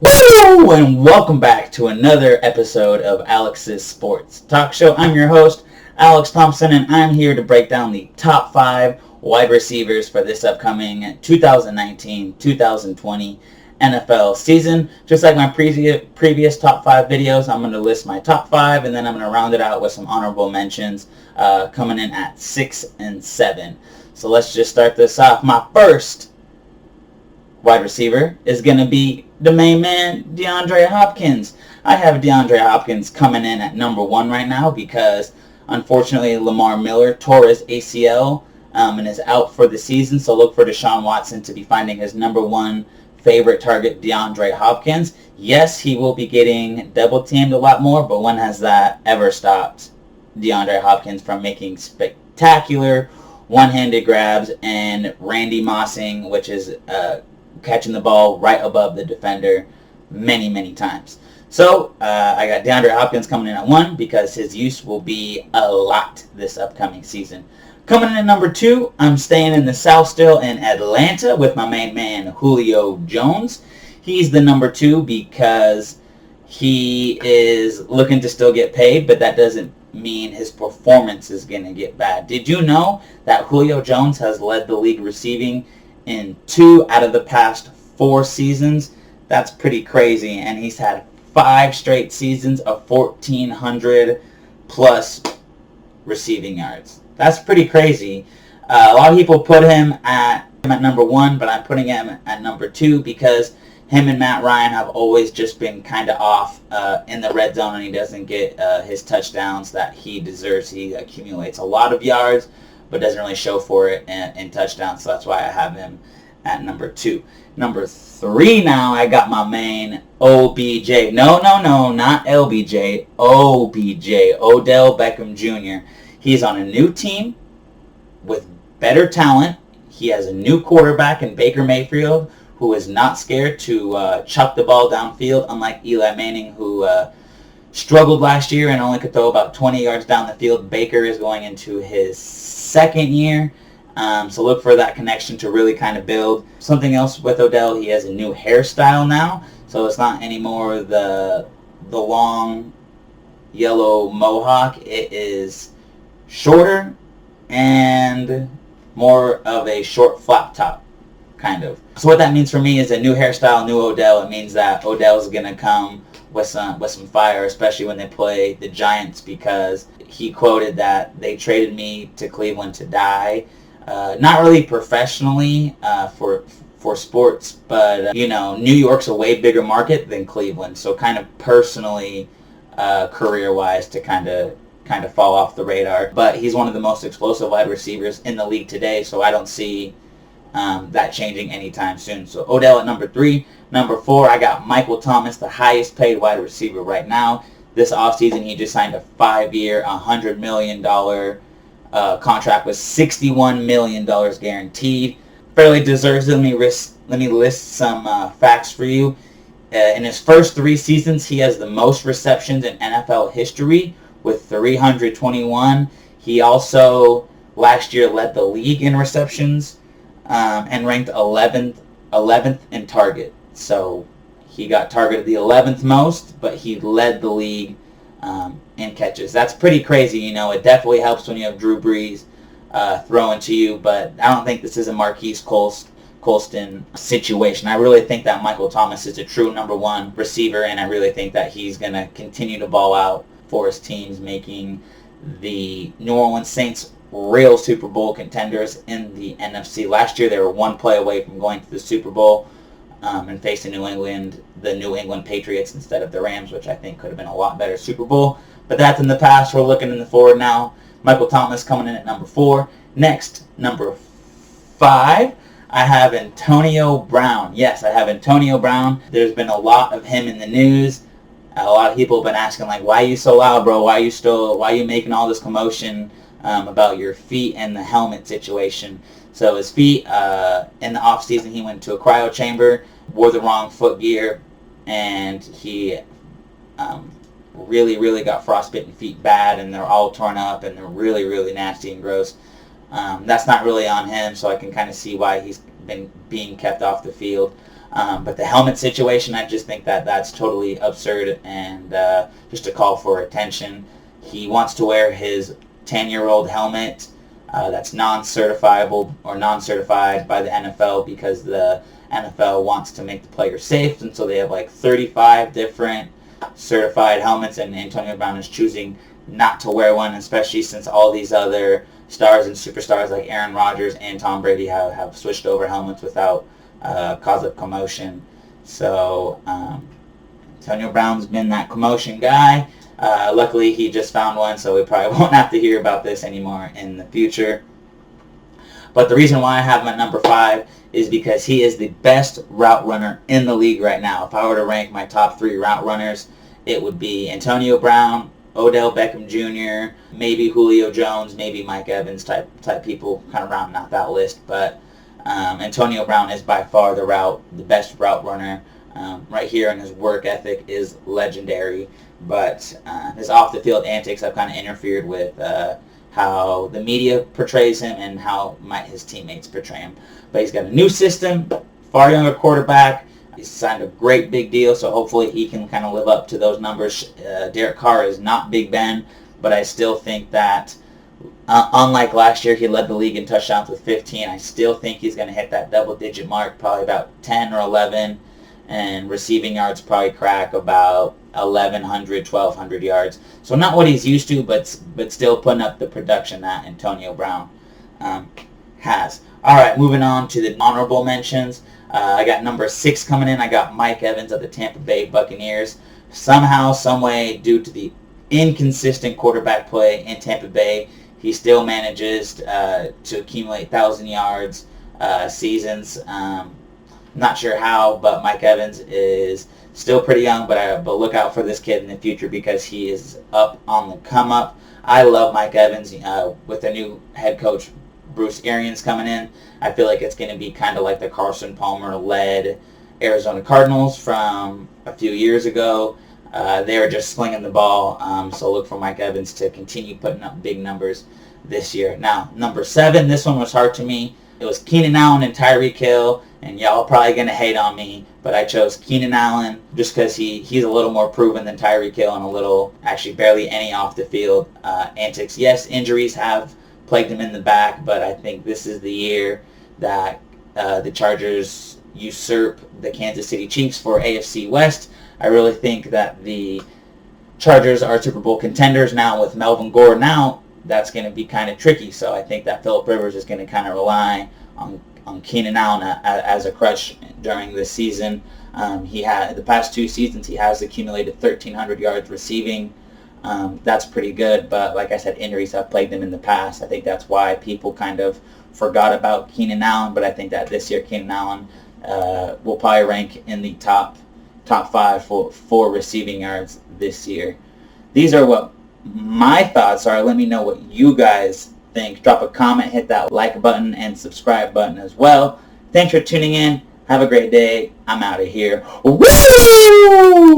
Hello and welcome back to another episode of Alex's Sports Talk Show. I'm your host, Alex Thompson, and I'm here to break down the top 5 wide receivers for this upcoming 2019-2020 NFL season. Just like my previous top 5 videos, I'm going to list my top 5, and then I'm going to round it out with some honorable mentions coming in at 6 and 7. So let's just start this off. My first wide receiver is going to be the main man, DeAndre Hopkins. I have DeAndre Hopkins coming in at number 1 right now because, unfortunately, Lamar Miller tore his ACL and is out for the season. So look for Deshaun Watson to be finding his number 1 favorite target, DeAndre Hopkins. Yes, he will be getting double-teamed a lot more, but when has that ever stopped DeAndre Hopkins from making spectacular one-handed grabs and Randy Mossing, which is catching the ball right above the defender many times. So I got DeAndre Hopkins coming in at 1 because his use will be a lot this upcoming season. Coming in at number 2, I'm staying in the South still in Atlanta with my main man Julio Jones. He's the number 2 because he is looking to still get paid, but that doesn't mean his performance is going to get bad. Did you know that Julio Jones has led the league receiving in 2 out of the past 4 seasons? That's pretty crazy, and he's had 5 straight seasons of 1,400 plus receiving yards. That's pretty crazy. A lot of people put him at number 1, but I'm putting him at number 2 because him and Matt Ryan have always just been kind of off in the red zone, and he doesn't get his touchdowns that he deserves. He accumulates a lot of yards, but doesn't really show for it in touchdowns, so that's why I have him at number 2. Number 3 now, I got my main OBJ. No, not LBJ. OBJ, Odell Beckham Jr. He's on a new team with better talent. He has a new quarterback in Baker Mayfield, who is not scared to chuck the ball downfield, unlike Eli Manning, who struggled last year and only could throw about 20 yards down the field. Baker is going into his second year, so look for that connection to really kind of build. Something else with Odell, he has a new hairstyle now, so it's not anymore the long yellow mohawk. It is shorter and more of a short flap top, kind of. So what that means for me is a new hairstyle, new Odell. It means that Odell's going to come with some fire, especially when they play the Giants, because he quoted that they traded me to Cleveland to die. Not really professionally for sports, but New York's a way bigger market than Cleveland, so kind of personally, career-wise, to kind of fall off the radar. But he's one of the most explosive wide receivers in the league today, so I don't see that changing anytime soon. So Odell at number 3. Number 4, I got Michael Thomas, the highest paid wide receiver right now. This offseason, he just signed a 5-year, $100 million contract with $61 million guaranteed. Fairly deserves it. Let me list some facts for you. In his first 3 seasons, he has the most receptions in NFL history with 321. He also last year led the league in receptions and ranked 11th in target. So he got targeted the 11th most, but he led the league in catches. That's pretty crazy. It definitely helps when you have Drew Brees throwing to you, but I don't think this is a Marquise Colston situation. I really think that Michael Thomas is a true number 1 receiver, and I really think that he's going to continue to ball out for his teams, making the New Orleans Saints real Super Bowl contenders in the NFC. Last year, they were 1 play away from going to the Super Bowl and facing the New England Patriots instead of the Rams, which I think could have been a lot better Super Bowl. But that's in the past. We're looking in the forward now. Michael Thomas coming in at number 4. Next, number 5, I have Antonio Brown. Yes, I have Antonio Brown. There's been a lot of him in the news. A lot of people have been asking, like, why are you so loud, bro? Why are you making all this commotion about your feet and the helmet situation? So his feet, in the offseason, he went to a cryo chamber, wore the wrong foot gear, and he really got frostbitten feet bad, and they're all torn up, and they're really nasty and gross. That's not really on him, so I can kind of see why he's been being kept off the field. But the helmet situation, I just think that that's totally absurd and just a call for attention. He wants to wear his 10-year-old helmet that's non-certifiable or non-certified by the NFL because the NFL wants to make the player safe, and so they have like 35 different certified helmets, and Antonio Brown is choosing not to wear one, especially since all these other stars and superstars like Aaron Rodgers and Tom Brady have switched over helmets without cause of commotion. So Antonio Brown's been that commotion guy. Luckily, he just found one, so we probably won't have to hear about this anymore in the future. But the reason why I have my number 5 is because he is the best route runner in the league right now. If I were to rank my top 3 route runners, it would be Antonio Brown, Odell Beckham Jr., maybe Julio Jones, maybe Mike Evans type people, kind of rounding out that list. But Antonio Brown is by far the best route runner right here, and his work ethic is legendary. But his off-the-field antics have kind of interfered with how the media portrays him and how his teammates portray him. But he's got a new system, far younger quarterback. He's signed a great big deal, so hopefully he can kind of live up to those numbers. Derek Carr is not Big Ben, but I still think that unlike last year, he led the league in touchdowns with 15. I still think he's going to hit that double-digit mark, probably about 10 or 11, and receiving yards probably crack about 1,100, 1,200 yards. So not what he's used to, but still putting up the production that Antonio Brown has. All right, moving on to the honorable mentions. I got number 6 coming in. I got Mike Evans of the Tampa Bay Buccaneers. Somehow, someway, due to the inconsistent quarterback play in Tampa Bay, he still manages to accumulate 1,000 yards seasons. Not sure how, but Mike Evans is still pretty young, but look out for this kid in the future because he is up on the come up. I love Mike Evans with the new head coach Bruce Arians coming in. I feel like it's going to be kind of like the Carson Palmer-led Arizona Cardinals from a few years ago. They were just slinging the ball, so look for Mike Evans to continue putting up big numbers this year. Now, number 7, this one was hard to me. It was Keenan Allen and Tyreek Hill, and y'all are probably going to hate on me, but I chose Keenan Allen just because he's a little more proven than Tyreek Hill and actually barely any off-the-field antics. Yes, injuries have plagued him in the back, but I think this is the year that the Chargers usurp the Kansas City Chiefs for AFC West. I really think that the Chargers are Super Bowl contenders now with Melvin Gordon out. That's going to be kind of tricky, so I think that Phillip Rivers is going to kind of rely on Keenan Allen as a crutch during this season. The past 2 seasons he has accumulated 1,300 yards receiving. That's pretty good, but like I said, injuries have plagued him in the past. I think that's why people kind of forgot about Keenan Allen, but I think that this year Keenan Allen will probably rank in the top 5 for receiving yards this year. These are what my thoughts are. Let me know what you guys think. Drop a comment, hit that like button and subscribe button as well. Thanks for tuning in. Have a great day. I'm out of here. Woo!